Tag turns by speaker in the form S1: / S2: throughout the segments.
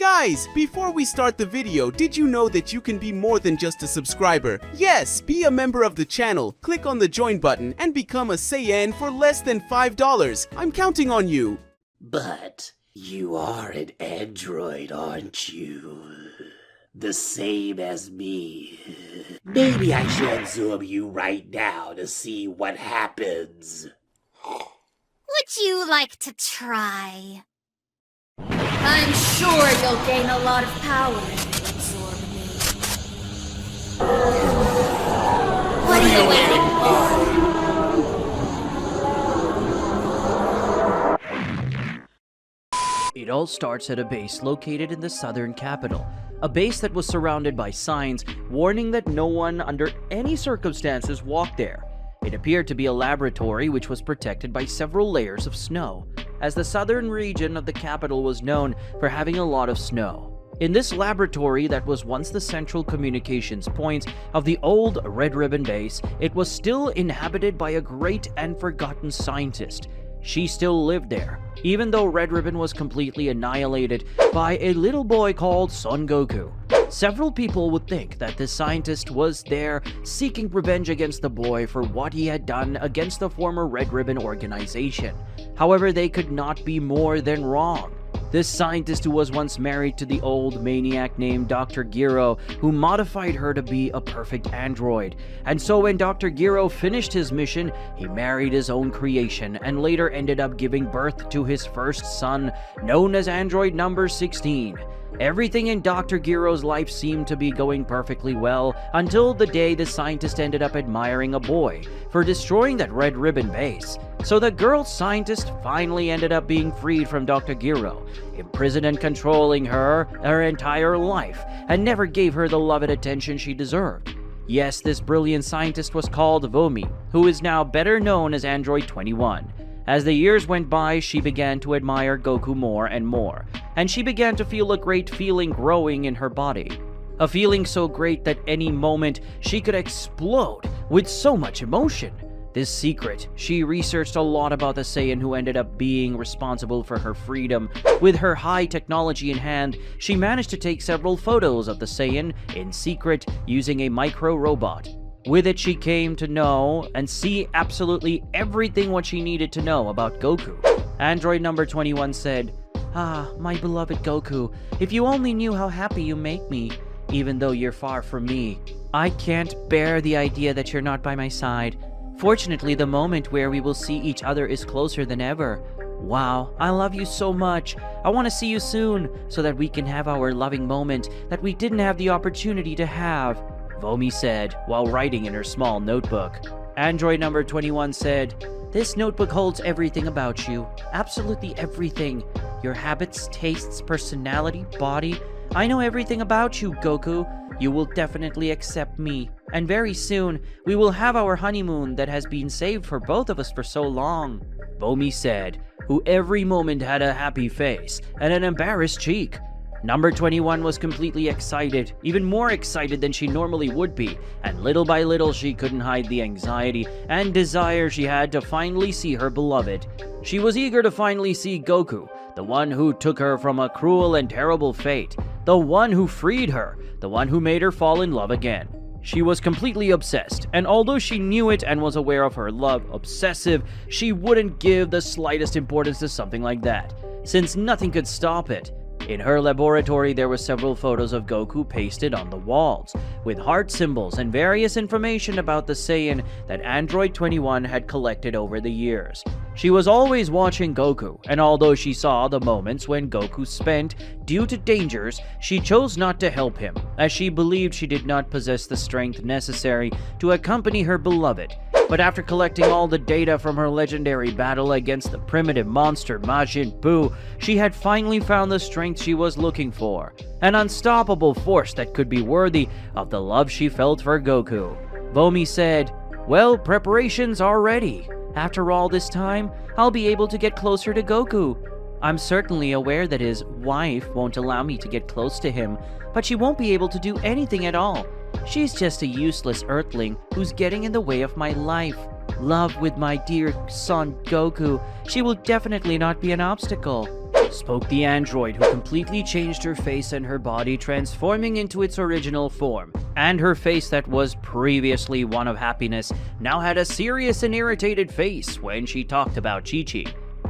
S1: Guys, before we start the video, did you know that you can be more than just a subscriber? Yes, be a member of the channel, click on the join button, and become a Saiyan for less than $5. I'm counting on you.
S2: But you are an android, aren't you? The same as me. Maybe I should absorb you right now to see what happens.
S3: Would you like to try? I'm sure you'll gain a lot of power if you absorb me. What are you waiting for?
S4: It all starts at a base located in the southern capital. A base that was surrounded by signs warning that no one under any circumstances walked there. It appeared to be a laboratory which was protected by several layers of snow, as the southern region of the capital was known for having a lot of snow. In this laboratory that was once the central communications point of the old Red Ribbon base, it was still inhabited by a great and forgotten scientist. She still lived there, even though Red Ribbon was completely annihilated by a little boy called Son Goku. Several people would think that this scientist was there seeking revenge against the boy for what he had done against the former Red Ribbon organization. However, they could not be more than wrong. This scientist, who was once married to the old maniac named Dr. Giro, who modified her to be a perfect android. And so when Dr. Giro finished his mission, he married his own creation and later ended up giving birth to his first son, known as android number 16. Everything in Dr. Giro's life seemed to be going perfectly well until the day the scientist ended up admiring a boy for destroying that Red Ribbon base. So the girl scientist finally ended up being freed from Dr. Giro, imprisoned and controlling her entire life, and never gave her the love and attention she deserved. Yes, this brilliant scientist was called Vomi, who is now better known as Android 21. As the years went by, she began to admire Goku more and more, and she began to feel a great feeling growing in her body. A feeling so great that any moment she could explode with so much emotion. This secret, she researched a lot about the Saiyan who ended up being responsible for her freedom. With her high technology in hand, she managed to take several photos of the Saiyan in secret using a micro-robot. With it, she came to know and see absolutely everything what she needed to know about Goku. Android number 21 said, "Ah, my beloved Goku, if you only knew how happy you make me, even though you're far from me. I can't bear the idea that you're not by my side. Fortunately, the moment where we will see each other is closer than ever. Wow, I love you so much. I want to see you soon so that we can have our loving moment that we didn't have the opportunity to have," Vomi said while writing in her small notebook. Android number 21 said, "This notebook holds everything about you. Absolutely everything. Your habits, tastes, personality, body. I know everything about you, Goku. You will definitely accept me. And very soon, we will have our honeymoon that has been saved for both of us for so long," Vomi said, who every moment had a happy face and an embarrassed cheek. Number 21 was completely excited, even more excited than she normally would be, and little by little she couldn't hide the anxiety and desire she had to finally see her beloved. She was eager to finally see Goku, the one who took her from a cruel and terrible fate, the one who freed her, the one who made her fall in love again. She was completely obsessed, and although she knew it and was aware of her love, obsessive, she wouldn't give the slightest importance to something like that, since nothing could stop it. In her laboratory, there were several photos of Goku pasted on the walls, with heart symbols and various information about the Saiyan that Android 21 had collected over the years. She was always watching Goku, and although she saw the moments when Goku spent due to dangers, she chose not to help him, as she believed she did not possess the strength necessary to accompany her beloved. But after collecting all the data from her legendary battle against the primitive monster Majin Buu, she had finally found the strength she was looking for, an unstoppable force that could be worthy of the love she felt for Goku. Vomi said, "Well, preparations are ready. After all this time, I'll be able to get closer to Goku. I'm certainly aware that his wife won't allow me to get close to him, but she won't be able to do anything at all. She's just a useless earthling who's getting in the way of my life. Love with my dear son Goku, she will definitely not be an obstacle." spoke the android, who completely changed her face and her body, transforming into its original form. And her face that was previously one of happiness now had a serious and irritated face when she talked about Chi-Chi.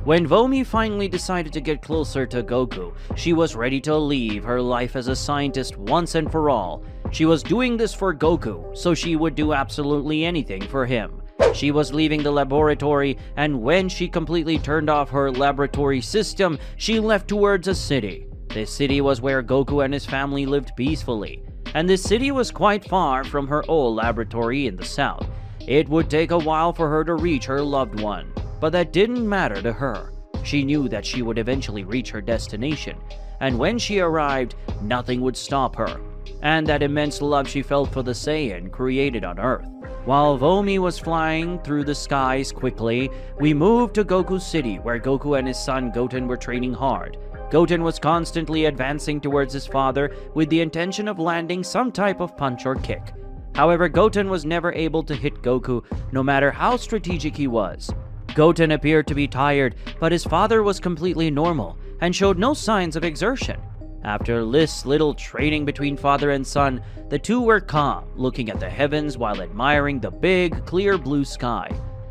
S4: When Vomi finally decided to get closer to Goku, she was ready to leave her life as a scientist once and for all. She was doing this for Goku, so she would do absolutely anything for him. She was leaving the laboratory, and when she completely turned off her laboratory system, she left towards a city. This city was where Goku and his family lived peacefully, and this city was quite far from her old laboratory in the south. It would take a while for her to reach her loved one, but that didn't matter to her. She knew that she would eventually reach her destination, and when she arrived, nothing would stop her, and that immense love she felt for the Saiyan created on Earth. While Vomi was flying through the skies quickly, we moved to Goku's city, where Goku and his son Goten were training hard. Goten was constantly advancing towards his father with the intention of landing some type of punch or kick. However, Goten was never able to hit Goku, no matter how strategic he was. Goten appeared to be tired, but his father was completely normal and showed no signs of exertion. After this little training between father and son, the two were calm, looking at the heavens while admiring the big, clear blue sky.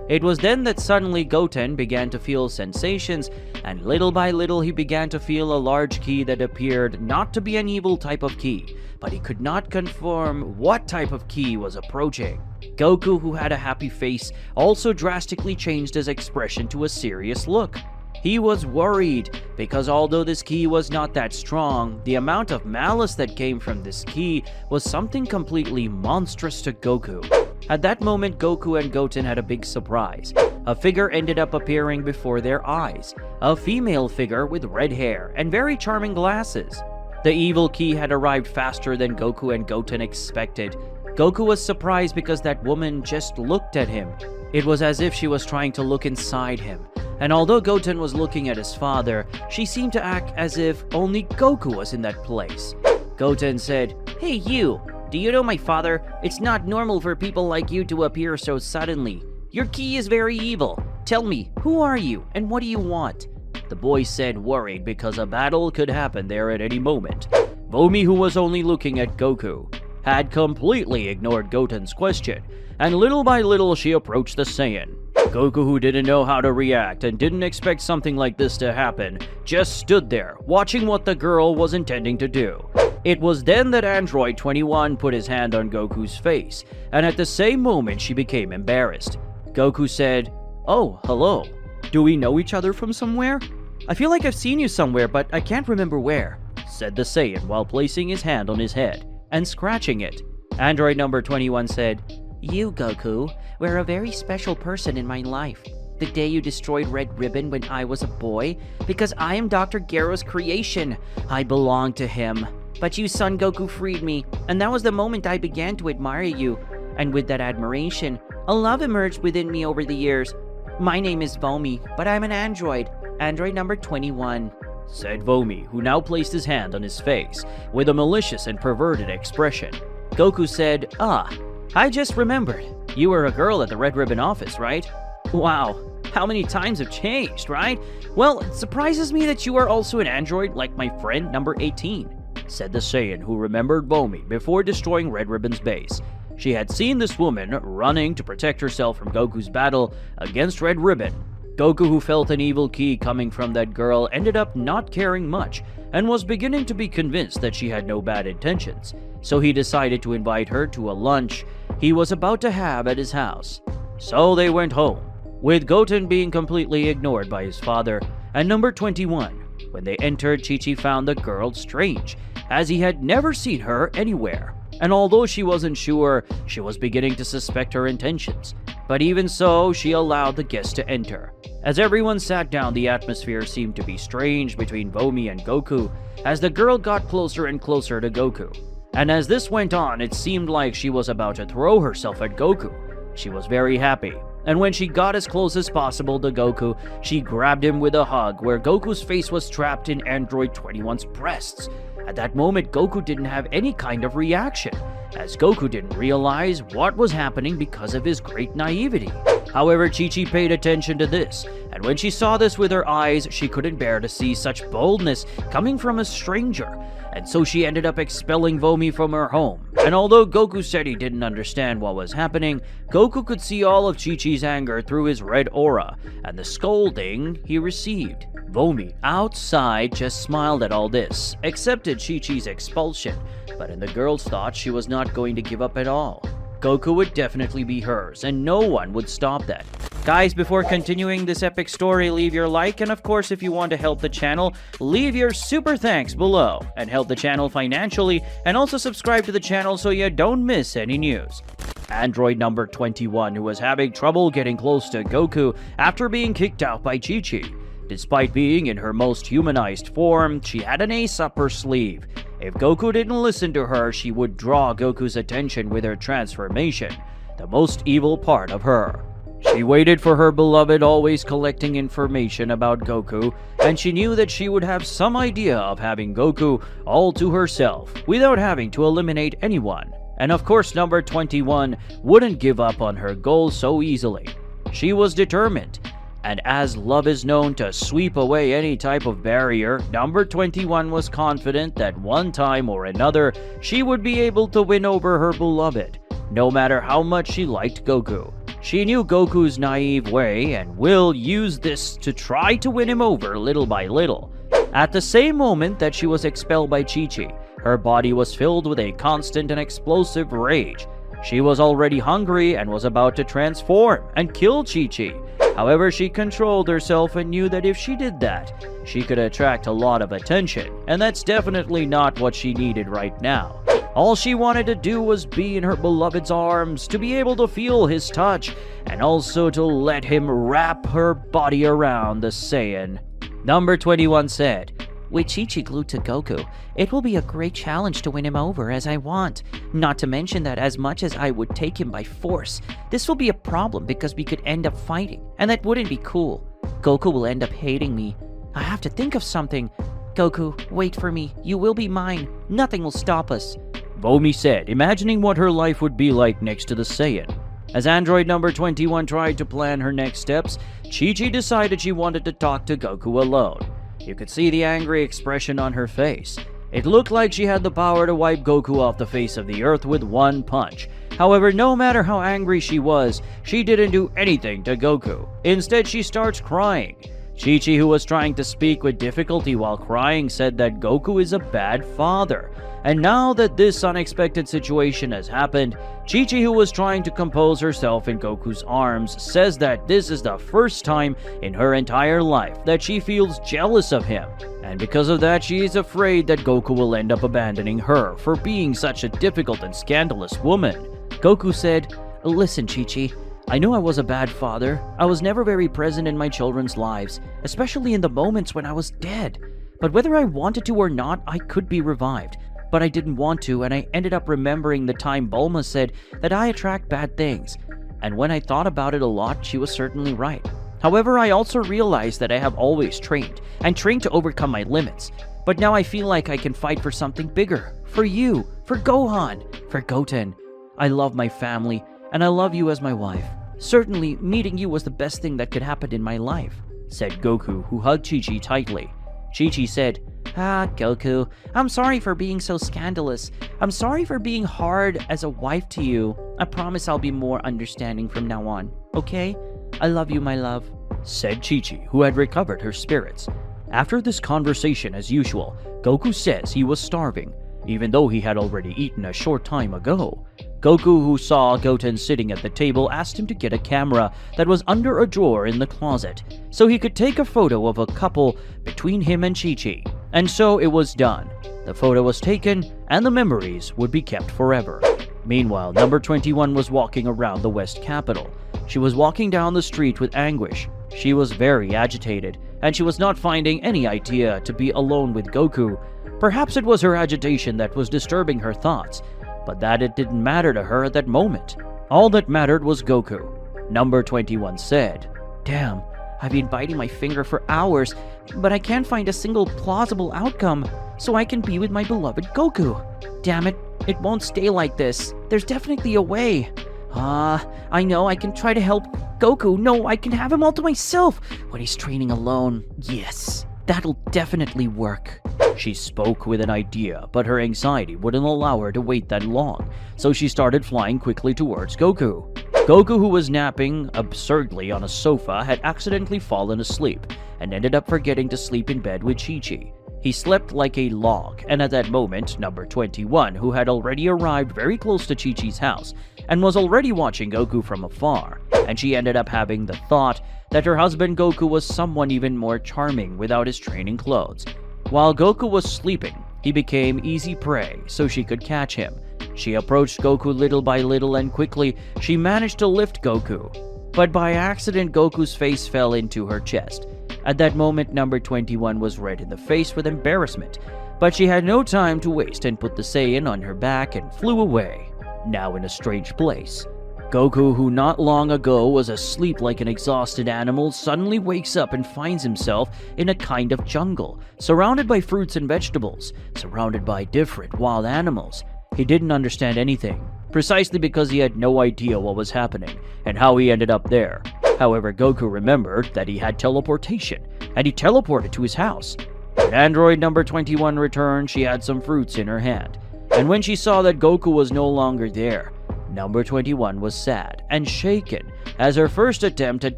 S4: It was then that suddenly Goten began to feel sensations, and little by little he began to feel a large key that appeared not to be an evil type of key, but he could not confirm what type of key was approaching. Goku, who had a happy face, also drastically changed his expression to a serious look. He was worried, because although this key was not that strong, the amount of malice that came from this key was something completely monstrous to Goku. At that moment, Goku and Goten had a big surprise. A figure ended up appearing before their eyes, a female figure with red hair and very charming glasses. The evil key had arrived faster than Goku and Goten expected. Goku was surprised because that woman just looked at him. It was as if she was trying to look inside him. And although Goten was looking at his father, she seemed to act as if only Goku was in that place. Goten said, "Hey you, do you know my father? It's not normal for people like you to appear so suddenly. Your key is very evil. Tell me, who are you and what do you want?" The boy said, worried because a battle could happen there at any moment. Vomi, who was only looking at Goku, had completely ignored Goten's question, and little by little she approached the Saiyan. Goku, who didn't know how to react and didn't expect something like this to happen, just stood there, watching what the girl was intending to do. It was then that Android 21 put his hand on Goku's face, and at the same moment she became embarrassed. Goku said, "Oh, hello. Do we know each other from somewhere? I feel like I've seen you somewhere, but I can't remember where," said the Saiyan while placing his hand on his head and scratching it. Android number 21 said, "You, Goku, were a very special person in my life. The day you destroyed Red Ribbon when I was a boy, because I am Dr. Gero's creation. I belong to him. But you, Son Goku, freed me, and that was the moment I began to admire you. And with that admiration, a love emerged within me over the years. My name is Vomi, but I'm an android. Android number 21. Said Vomi, who now placed his hand on his face with a malicious and perverted expression. Goku said, I just remembered. You were a girl at the Red Ribbon office, right? Wow, how many times have changed, right? Well, it surprises me that you are also an android like my friend number 18, said the Saiyan, who remembered Vomi before destroying Red Ribbon's base. She had seen this woman running to protect herself from Goku's battle against Red Ribbon. Goku, who felt an evil key coming from that girl, ended up not caring much and was beginning to be convinced that she had no bad intentions. So he decided to invite her to a lunch he was about to have at his house. So they went home, with Goten being completely ignored by his father and number 21. When they entered, Chi-Chi found the girl strange, as he had never seen her anywhere. And although she wasn't sure, she was beginning to suspect her intentions. But even so, she allowed the guests to enter. As everyone sat down, the atmosphere seemed to be strange between Vomi and Goku, as the girl got closer and closer to Goku. And as this went on, it seemed like she was about to throw herself at Goku. She was very happy, and when she got as close as possible to Goku, she grabbed him with a hug where Goku's face was trapped in Android 21's breasts. At that moment, Goku didn't have any kind of reaction, as Goku didn't realize what was happening because of his great naivety. However, Chi-Chi paid attention to this, And when she saw this with her eyes, she couldn't bear to see such boldness coming from a stranger, and so she ended up expelling Vomi from her home. And although Goku said he didn't understand what was happening, Goku could see all of Chi-Chi's anger through his red aura, and the scolding he received. Vomi, outside, just smiled at all this, accepted Chi-Chi's expulsion, but in the girl's thoughts she was not going to give up at all. Goku would definitely be hers, and no one would stop that. Guys, before continuing this epic story, leave your like, and of course, if you want to help the channel, leave your super thanks below, and help the channel financially, and also subscribe to the channel so you don't miss any news. Android number 21, who was having trouble getting close to Goku after being kicked out by Chi-Chi. Despite being in her most humanized form, she had an ace up her sleeve. If Goku didn't listen to her, she would draw Goku's attention with her transformation, the most evil part of her. She waited for her beloved, always collecting information about Goku, and she knew that she would have some idea of having Goku all to herself, without having to eliminate anyone. And of course, number 21 wouldn't give up on her goal so easily. She was determined. And as love is known to sweep away any type of barrier, number 21 was confident that one time or another, she would be able to win over her beloved, no matter how much she liked Goku. She knew Goku's naive way and will use this to try to win him over little by little. At the same moment that she was expelled by Chi-Chi, her body was filled with a constant and explosive rage. She was already hungry and was about to transform and kill Chi-Chi. However, she controlled herself and knew that if she did that, she could attract a lot of attention, and that's definitely not what she needed right now. All she wanted to do was be in her beloved's arms, to be able to feel his touch, and also to let him wrap her body around the Saiyan. Number 21 said, "With Chi-Chi glued to Goku, it will be a great challenge to win him over as I want. Not to mention that as much as I would take him by force, this will be a problem because we could end up fighting, and that wouldn't be cool. Goku will end up hating me. I have to think of something. Goku, wait for me. You will be mine. Nothing will stop us." Vomi said, imagining what her life would be like next to the Saiyan. As android number 21 tried to plan her next steps, Chi-Chi decided she wanted to talk to Goku alone. You could see the angry expression on her face. It looked like she had the power to wipe Goku off the face of the earth with one punch. However, no matter how angry she was, she didn't do anything to Goku. Instead, she starts crying. Chi-Chi, who was trying to speak with difficulty while crying, said that Goku is a bad father. And now that this unexpected situation has happened, Chi-Chi, who was trying to compose herself in Goku's arms, says that this is the first time in her entire life that she feels jealous of him. And because of that, she is afraid that Goku will end up abandoning her for being such a difficult and scandalous woman. Goku said, "Listen, Chi-Chi, I know I was a bad father. I was never very present in my children's lives, especially in the moments when I was dead. But whether I wanted to or not, I could be revived. But I didn't want to, and I ended up remembering the time Bulma said that I attract bad things. And when I thought about it a lot, she was certainly right. However, I also realized that I have always trained to overcome my limits. But now I feel like I can fight for something bigger. For you, for Gohan, for Goten. I love my family, and I love you as my wife. Certainly, meeting you was the best thing that could happen in my life," said Goku, who hugged Chi-Chi tightly. Chi-Chi said, Goku, I'm sorry for being so scandalous. I'm sorry for being hard as a wife to you. I promise I'll be more understanding from now on, okay? I love you, my love," said Chi-Chi, who had recovered her spirits. After this conversation, as usual, Goku says he was starving, even though he had already eaten a short time ago. Goku, who saw Goten sitting at the table, asked him to get a camera that was under a drawer in the closet, so he could take a photo of a couple between him and Chi-Chi. And so it was done. The photo was taken, and the memories would be kept forever. Meanwhile, number 21 was walking around the West Capital. She was walking down the street with anguish. She was very agitated, and she was not finding any idea to be alone with Goku. Perhaps it was her agitation that was disturbing her thoughts, but that it didn't matter to her at that moment. All that mattered was Goku. Number 21 said, "Damn, I've been biting my finger for hours, but I can't find a single plausible outcome so I can be with my beloved Goku. Damn it, it won't stay like this. There's definitely a way. I know I can try to help Goku. No, I can have him all to myself when he's training alone. Yes, that'll definitely work. She spoke with an idea, but her anxiety wouldn't allow her to wait that long, so she started flying quickly towards Goku. Goku, who was napping absurdly on a sofa, had accidentally fallen asleep and ended up forgetting to sleep in bed with Chi-Chi. He slept like a log, and at that moment, number 21, who had already arrived very close to Chi-Chi's house and was already watching Goku from afar, and she ended up having the thought that her husband Goku was someone even more charming without his training clothes. While Goku was sleeping, he became easy prey so she could catch him. She approached Goku little by little, and quickly she managed to lift Goku. But by accident, Goku's face fell into her chest. At that moment, number 21 was red in the face with embarrassment, but she had no time to waste and put the Saiyan on her back and flew away, now in a strange place. Goku, who not long ago was asleep like an exhausted animal, suddenly wakes up and finds himself in a kind of jungle, surrounded by fruits and vegetables, surrounded by different wild animals. He didn't understand anything, precisely because he had no idea what was happening and how he ended up there. However, Goku remembered that he had teleportation, and he teleported to his house. When android number 21 returned, she had some fruits in her hand, and when she saw that Goku was no longer there, number 21 was sad and shaken, as her first attempt had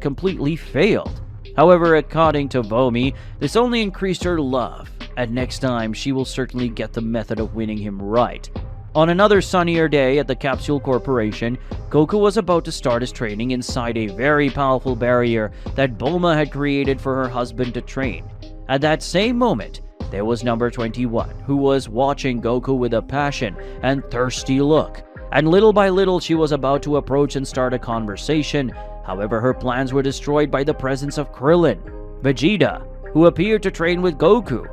S4: completely failed. However, according to Vomi, this only increased her love, and next time she will certainly get the method of winning him right. On another sunnier day at the Capsule Corporation, Goku was about to start his training inside a very powerful barrier that Bulma had created for her husband to train. At that same moment, there was number 21, who was watching Goku with a passion and thirsty look. And little by little, she was about to approach and start a conversation. However, her plans were destroyed by the presence of Krillin, Vegeta, who appeared to train with Goku.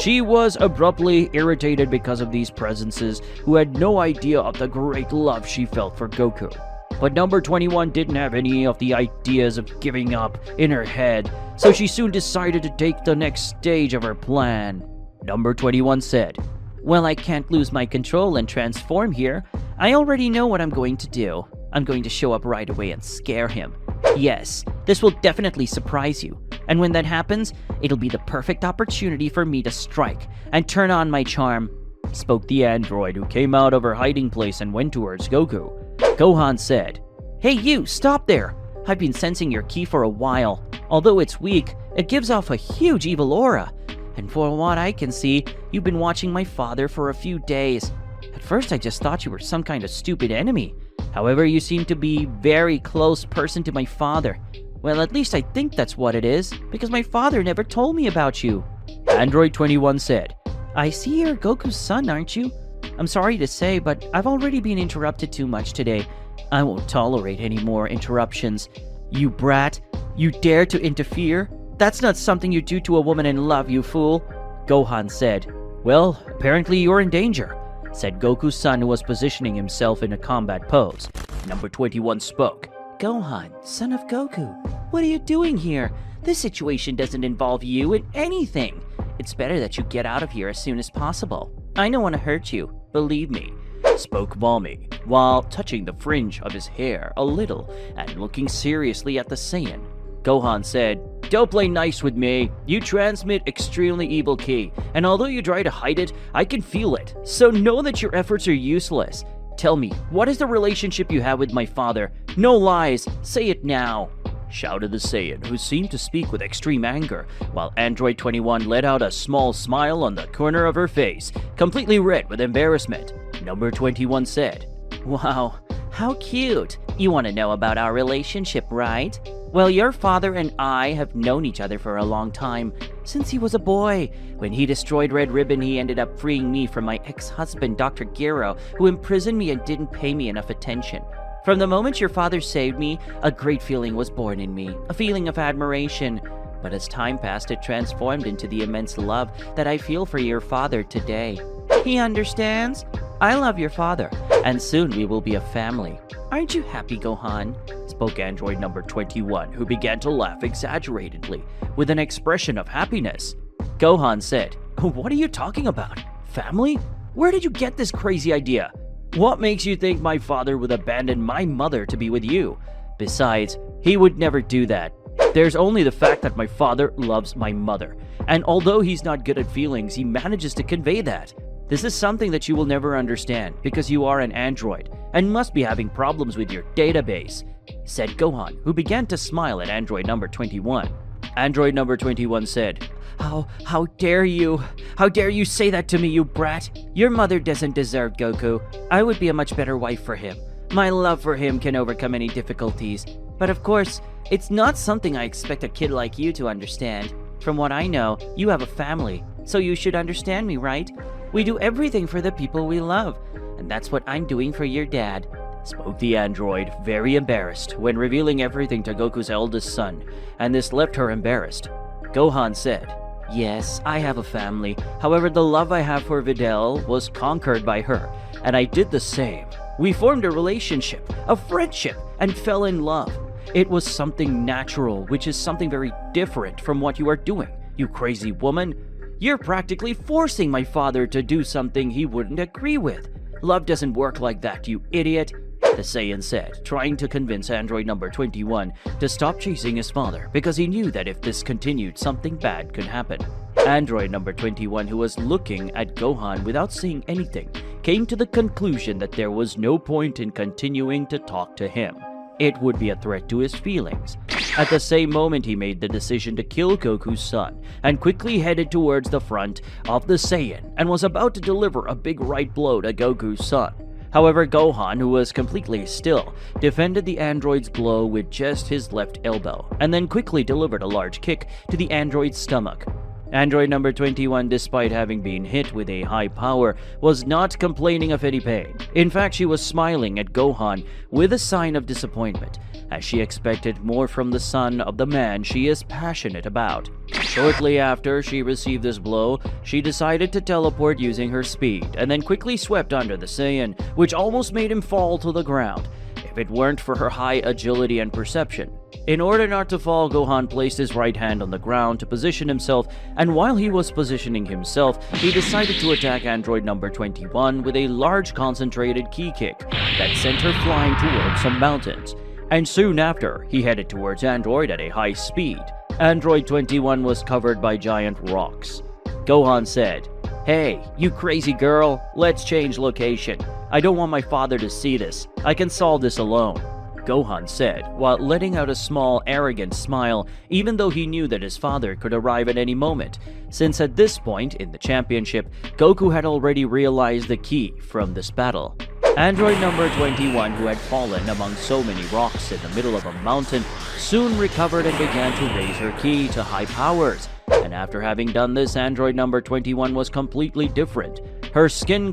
S4: She was abruptly irritated because of these presences, who had no idea of the great love she felt for Goku. But number 21 didn't have any of the ideas of giving up in her head, so she soon decided to take the next stage of her plan. Number 21 said, "Well, I can't lose my control and transform here. I already know what I'm going to do. I'm going to show up right away and scare him. Yes, this will definitely surprise you. And when that happens, it'll be the perfect opportunity for me to strike and turn on my charm," spoke the android, who came out of her hiding place and went towards Goku. Gohan said, "Hey you, stop there! I've been sensing your ki for a while. Although it's weak, it gives off a huge evil aura. And for what I can see, you've been watching my father for a few days. At first I just thought you were some kind of stupid enemy. However, you seem to be a very close person to my father. Well, at least I think that's what it is, because my father never told me about you." Android 21 said, "I see you're Goku's son, aren't you? I'm sorry to say, but I've already been interrupted too much today. I won't tolerate any more interruptions. You brat, you dare to interfere? That's not something you do to a woman in love, you fool." Gohan said, "Well, apparently you're in danger," said Goku's son, who was positioning himself in a combat pose. Number 21 spoke. "Gohan, son of Goku, what are you doing here? This situation doesn't involve you in anything. It's better that you get out of here as soon as possible. I don't want to hurt you, believe me," spoke Vomi, while touching the fringe of his hair a little and looking seriously at the Saiyan. Gohan said, "Don't play nice with me. You transmit extremely evil ki, and although you try to hide it, I can feel it. So know that your efforts are useless. Tell me, what is the relationship you have with my father? No lies, say it now," shouted the Saiyan, who seemed to speak with extreme anger, while Android 21 let out a small smile on the corner of her face, completely red with embarrassment. Number 21 said, "Wow, how cute. You want to know about our relationship, right? Well, your father and I have known each other for a long time, since he was a boy. When he destroyed Red Ribbon, he ended up freeing me from my ex-husband, Dr. Gero, who imprisoned me and didn't pay me enough attention. From the moment your father saved me, a great feeling was born in me, a feeling of admiration. But as time passed, it transformed into the immense love that I feel for your father today. He understands? I love your father, and soon we will be a family. Aren't you happy, Gohan?" spoke android number 21, who began to laugh exaggeratedly, with an expression of happiness. Gohan said, "What are you talking about? Family? Where did you get this crazy idea? What makes you think my father would abandon my mother to be with you? Besides, he would never do that. There's only the fact that my father loves my mother, and although he's not good at feelings, he manages to convey that. This is something that you will never understand because you are an android and must be having problems with your database," said Gohan, who began to smile at android number 21. Android number 21 said, How dare you? How dare you say that to me, you brat? Your mother doesn't deserve Goku. I would be a much better wife for him. My love for him can overcome any difficulties. But of course, it's not something I expect a kid like you to understand. From what I know, you have a family, so you should understand me, right? We do everything for the people we love, and that's what I'm doing for your dad," spoke the android, very embarrassed when revealing everything to Goku's eldest son, and this left her embarrassed. Gohan said, "Yes, I have a family. However, the love I have for Videl was conquered by her, and I did the same. We formed a relationship, a friendship, and fell in love. It was something natural, which is something very different from what you are doing, you crazy woman. You're practically forcing my father to do something he wouldn't agree with. Love doesn't work like that, you idiot," the Saiyan said, trying to convince android number 21 to stop chasing his father because he knew that if this continued, something bad could happen. Android number 21, who was looking at Gohan without seeing anything, came to the conclusion that there was no point in continuing to talk to him. It would be a threat to his feelings. At the same moment, he made the decision to kill Goku's son and quickly headed towards the front of the Saiyan and was about to deliver a big right blow to Goku's son. However, Gohan, who was completely still, defended the android's blow with just his left elbow and then quickly delivered a large kick to the android's stomach. Android number 21, despite having been hit with a high power, was not complaining of any pain. In fact, she was smiling at Gohan with a sign of disappointment, as she expected more from the son of the man she is passionate about. Shortly after she received this blow, she decided to teleport using her speed, and then quickly swept under the Saiyan, which almost made him fall to the ground, if it weren't for her high agility and perception. In order not to fall, Gohan placed his right hand on the ground to position himself, and while he was positioning himself, he decided to attack android number 21 with a large concentrated ki kick that sent her flying towards some mountains. And soon after, he headed towards android at a high speed. Android 21 was covered by giant rocks. Gohan said, "Hey, you crazy girl, let's change location. I don't want my father to see this. I can solve this alone," Gohan said, while letting out a small, arrogant smile, even though he knew that his father could arrive at any moment, since at this point in the championship, Goku had already realized the key from this battle. Android number 21, who had fallen among so many rocks in the middle of a mountain, soon recovered and began to raise her ki to high powers. And after having done this, android number 21 was completely different. Her skin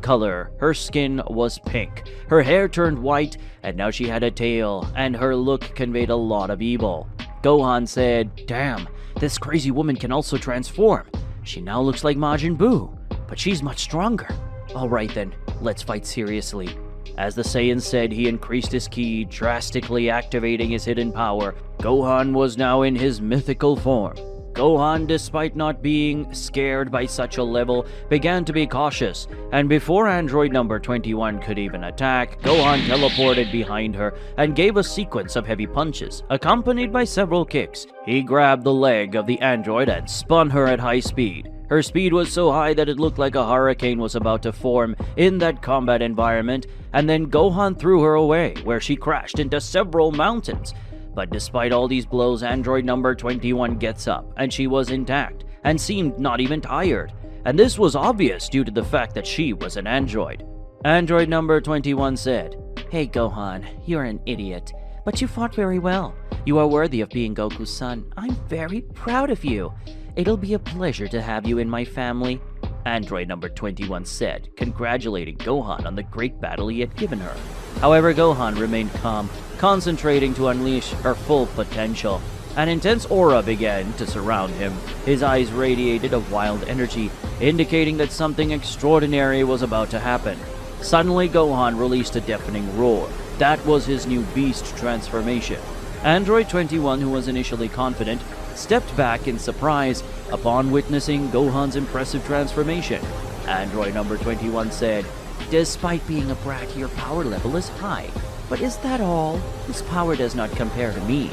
S4: was pink, her hair turned white, and now she had a tail, and her look conveyed a lot of evil. Gohan said, "Damn, this crazy woman can also transform. She now looks like Majin Buu, but she's much stronger. Alright then, let's fight seriously." As the Saiyan said, he increased his ki, drastically activating his hidden power. Gohan was now in his mythical form. Gohan, despite not being scared by such a level, began to be cautious, and before android number 21 could even attack, Gohan teleported behind her and gave a sequence of heavy punches, accompanied by several kicks. He grabbed the leg of the android and spun her at high speed. Her speed was so high that it looked like a hurricane was about to form in that combat environment, and then Gohan threw her away, where she crashed into several mountains. But despite all these blows, android number 21 gets up, and she was intact, and seemed not even tired. And this was obvious due to the fact that she was an android. Android number 21 said, "Hey Gohan, you're an idiot, but you fought very well. You are worthy of being Goku's son. I'm very proud of you. It'll be a pleasure to have you in my family," android number 21 said, congratulating Gohan on the great battle he had given her. However, Gohan remained calm, concentrating to unleash her full potential. An intense aura began to surround him. His eyes radiated a wild energy, indicating that something extraordinary was about to happen. Suddenly, Gohan released a deafening roar. That was his new beast transformation. Android 21, who was initially confident, stepped back in surprise upon witnessing Gohan's impressive transformation. Android number 21 said, "Despite being a brat, your power level is high, But is that all? His power does not compare to me.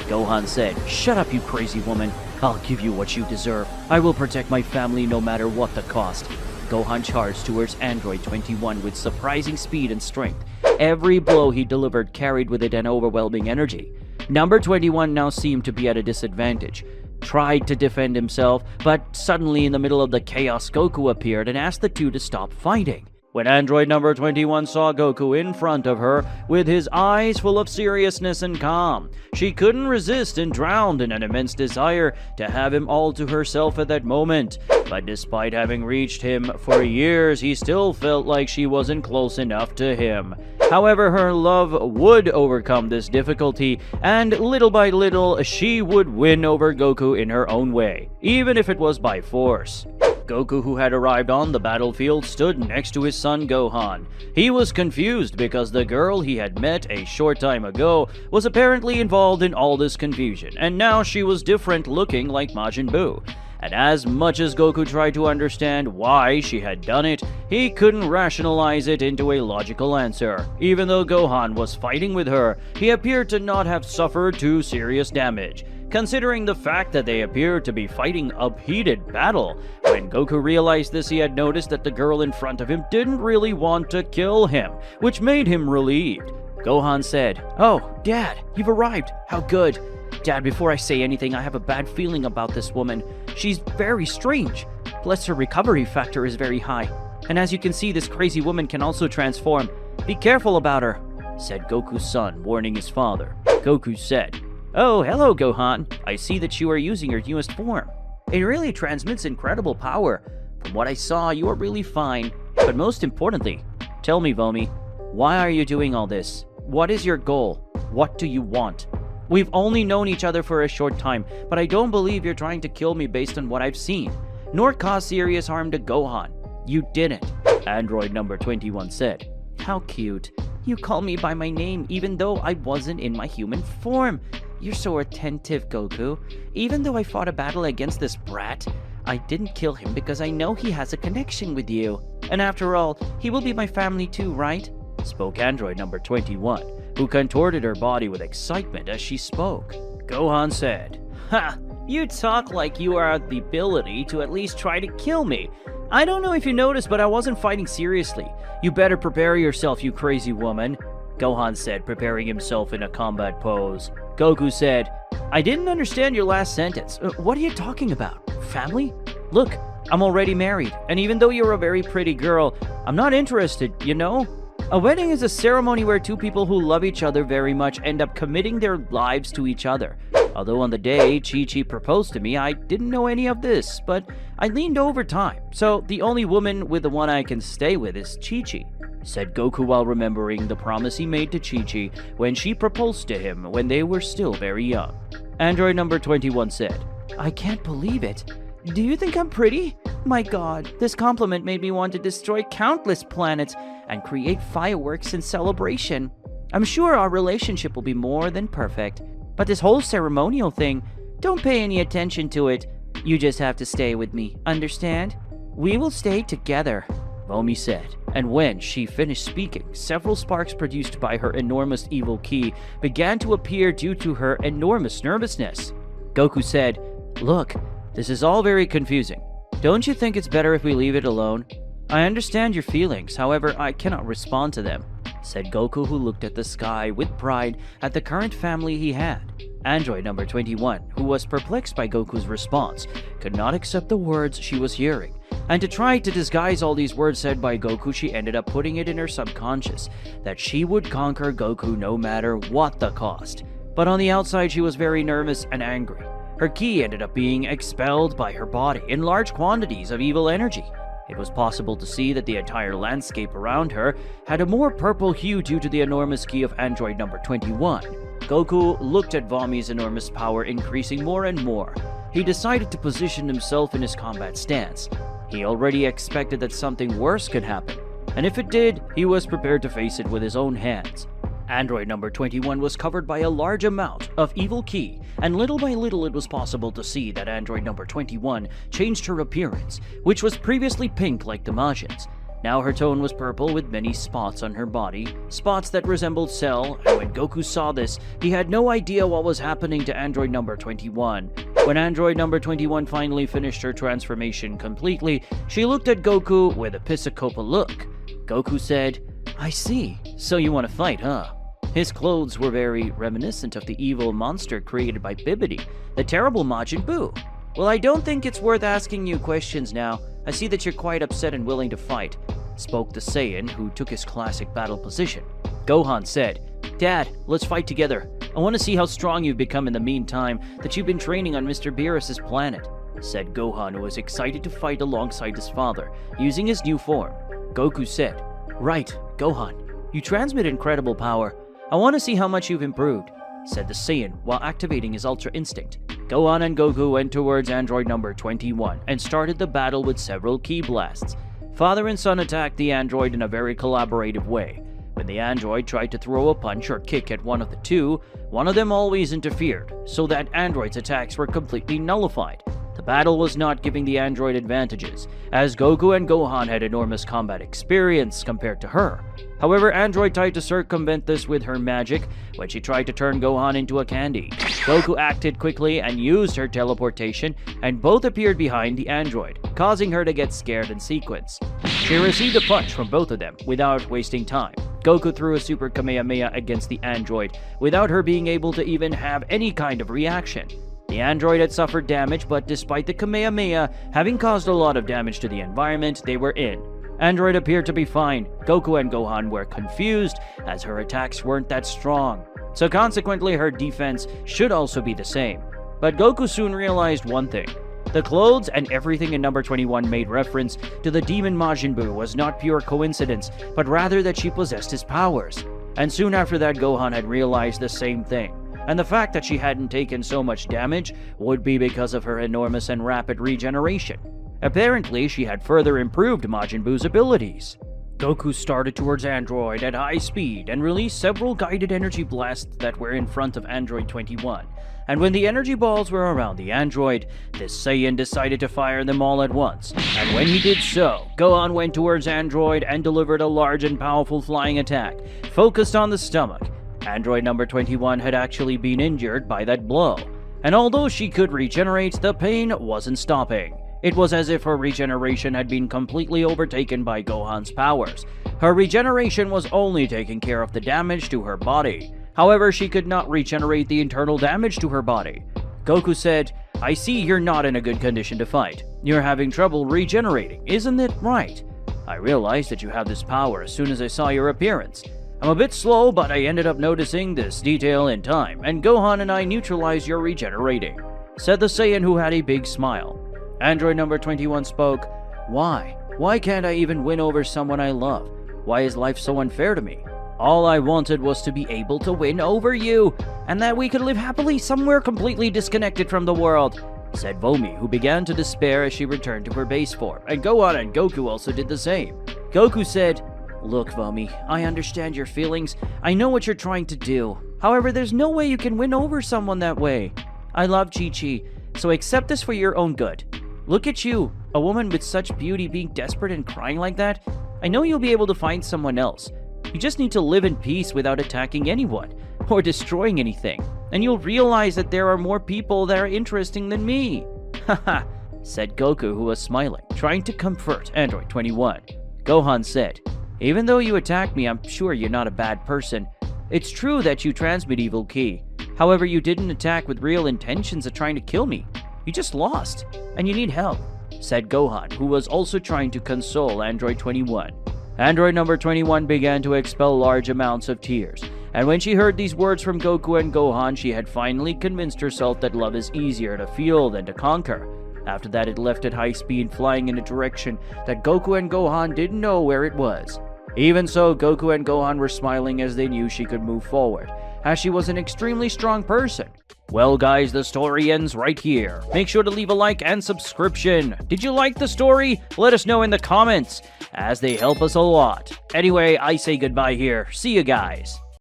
S4: Gohan said, "Shut up, you crazy woman. I'll give you what you deserve. I will protect my family no matter what the cost." Gohan charged towards Android 21 with surprising speed and strength. Every blow he delivered carried with it an overwhelming energy. Number 21 now seemed to be at a disadvantage. Tried to defend himself, but suddenly in the middle of the chaos, Goku appeared and asked the two to stop fighting. When android number 21 saw Goku in front of her, with his eyes full of seriousness and calm, she couldn't resist and drowned in an immense desire to have him all to herself at that moment. But despite having reached him for years, he still felt like she wasn't close enough to him. However, her love would overcome this difficulty, and little by little, she would win over Goku in her own way, even if it was by force. Goku, who had arrived on the battlefield, stood next to his son Gohan. He was confused because the girl he had met a short time ago was apparently involved in all this confusion, and now she was different, looking like Majin Buu. And as much as Goku tried to understand why she had done it, he couldn't rationalize it into a logical answer. Even though Gohan was fighting with her, he appeared to not have suffered too serious damage, considering the fact that they appeared to be fighting a heated battle. When Goku realized this, he had noticed that the girl in front of him didn't really want to kill him, which made him relieved. Gohan said, "Oh, Dad, you've arrived. How good. Dad, before I say anything, I have a bad feeling about this woman. She's very strange. Plus her recovery factor is very high. And as you can see, this crazy woman can also transform. Be careful about her," said Goku's son, warning his father. Goku said, "Oh, hello, Gohan. I see that you are using your newest form. It really transmits incredible power. From what I saw, you are really fine. But most importantly, tell me, Vomi, why are you doing all this? What is your goal? What do you want? We've only known each other for a short time, but I don't believe you're trying to kill me based on what I've seen, nor cause serious harm to Gohan. You didn't," android number 21 said. "How cute. You call me by my name even though I wasn't in my human form. You're so attentive, Goku. Even though I fought a battle against this brat, I didn't kill him because I know he has a connection with you. And after all, he will be my family too, right?" spoke android number 21, who contorted her body with excitement as she spoke. Gohan said, "Ha! You talk like you have the ability to at least try to kill me. I don't know if you noticed, but I wasn't fighting seriously. You better prepare yourself, you crazy woman," Gohan said, preparing himself in a combat pose. Goku said, "I didn't understand your last sentence. What are you talking about? Family? Look, I'm already married, and even though you're a very pretty girl, I'm not interested, you know? A wedding is a ceremony where two people who love each other very much end up committing their lives to each other. Although on the day Chi-Chi proposed to me, I didn't know any of this, but I leaned over time, so the only woman with the one I can stay with is Chi-Chi," said Goku while remembering the promise he made to Chi-Chi when she proposed to him when they were still very young. Android number 21 said, "I can't believe it. Do you think I'm pretty? My god, this compliment made me want to destroy countless planets and create fireworks in celebration. I'm sure our relationship will be more than perfect. But this whole ceremonial thing, don't pay any attention to it. You just have to stay with me, understand? We will stay together," Vomi said. And when she finished speaking, several sparks produced by her enormous evil ki began to appear due to her enormous nervousness. Goku said, "Look, this is all very confusing. Don't you think it's better if we leave it alone? I understand your feelings, however, I cannot respond to them," said Goku, who looked at the sky with pride at the current family he had. Android number 21, who was perplexed by Goku's response, could not accept the words she was hearing. And to try to disguise all these words said by Goku, she ended up putting it in her subconscious that she would conquer Goku no matter what the cost. But on the outside, she was very nervous and angry. Her ki ended up being expelled by her body in large quantities of evil energy. It was possible to see that the entire landscape around her had a more purple hue due to the enormous ki of android number 21. Goku looked at Vomi's enormous power increasing more and more. He decided to position himself in his combat stance. He already expected that something worse could happen, and if it did, he was prepared to face it with his own hands. Android number 21 was covered by a large amount of evil ki, and little by little it was possible to see that android number 21 changed her appearance, which was previously pink like the Majins. Now her tone was purple with many spots on her body, spots that resembled Cell, and when Goku saw this, he had no idea what was happening to android number 21. When android number 21 finally finished her transformation completely, she looked at Goku with a Piscopa look. Goku said, "I see, so you want to fight, huh?" His clothes were very reminiscent of the evil monster created by Bibbidi, the terrible Majin Buu. "Well, I don't think it's worth asking you questions now. I see that you're quite upset and willing to fight," spoke the Saiyan, who took his classic battle position. Gohan said, "Dad, let's fight together. I want to see how strong you've become in the meantime that you've been training on Mr. Beerus's planet," said Gohan, who was excited to fight alongside his father, using his new form. Goku said, "Right, Gohan, you transmit incredible power. I want to see how much you've improved," said the Saiyan while activating his Ultra Instinct. Gohan and Goku went towards android number 21 and started the battle with several ki blasts. Father and son attacked the android in a very collaborative way. When the android tried to throw a punch or kick at one of the two, one of them always interfered, so that android's attacks were completely nullified. The battle was not giving the android advantages, as Goku and Gohan had enormous combat experience compared to her. However, android tried to circumvent this with her magic when she tried to turn Gohan into a candy. Goku acted quickly and used her teleportation, and both appeared behind the android, causing her to get scared in sequence. She received a punch from both of them without wasting time. Goku threw a Super Kamehameha against the android without her being able to even have any kind of reaction. The android had suffered damage, but despite the Kamehameha having caused a lot of damage to the environment they were in, android appeared to be fine. Goku and Gohan were confused as her attacks weren't that strong, so consequently her defense should also be the same. But Goku soon realized one thing. The clothes and everything in number 21 made reference to the demon Majin Buu was not pure coincidence, but rather that she possessed his powers. And soon after that, Gohan had realized the same thing. And the fact that she hadn't taken so much damage would be because of her enormous and rapid regeneration. Apparently, she had further improved Majin Buu's abilities. Goku started towards android at high speed and released several guided energy blasts that were in front of android 21. And when the energy balls were around the android, this Saiyan decided to fire them all at once. And when he did so, Gohan went towards android and delivered a large and powerful flying attack, focused on the stomach. Android number 21 had actually been injured by that blow, and although she could regenerate, the pain wasn't stopping. It was as if her regeneration had been completely overtaken by Gohan's powers. Her regeneration was only taking care of the damage to her body. However, she could not regenerate the internal damage to her body. Goku said, "I see you're not in a good condition to fight. You're having trouble regenerating, isn't it right? I realized that you have this power as soon as I saw your appearance. I'm a bit slow, but I ended up noticing this detail in time, and Gohan and I neutralized your regenerating," said the Saiyan, who had a big smile. Android number 21 spoke, "Why? Why can't I even win over someone I love? Why is life so unfair to me? All I wanted was to be able to win over you, and that we could live happily somewhere completely disconnected from the world," said Vomi, who began to despair as she returned to her base form, and Gohan and Goku also did the same. Goku said, "Look, Vomi, I understand your feelings. I know what you're trying to do. However, there's no way you can win over someone that way. I love Chi-Chi, so accept this for your own good. Look at you, a woman with such beauty being desperate and crying like that. I know you'll be able to find someone else. You just need to live in peace without attacking anyone or destroying anything, and you'll realize that there are more people that are interesting than me." "Haha," said Goku, who was smiling, trying to comfort android 21. Gohan said, "Even though you attacked me, I'm sure you're not a bad person. It's true that you transmit evil ki. However, you didn't attack with real intentions of trying to kill me. You just lost, and you need help," said Gohan, who was also trying to console android 21. Android number 21 began to expel large amounts of tears, and when she heard these words from Goku and Gohan, she had finally convinced herself that love is easier to feel than to conquer. After that, it left at high speed, flying in a direction that Goku and Gohan didn't know where it was. Even so, Goku and Gohan were smiling as they knew she could move forward, as she was an extremely strong person. Well guys, the story ends right here. Make sure to leave a like and subscription. Did you like the story? Let us know in the comments, as they help us a lot. Anyway, I say goodbye here. See you guys.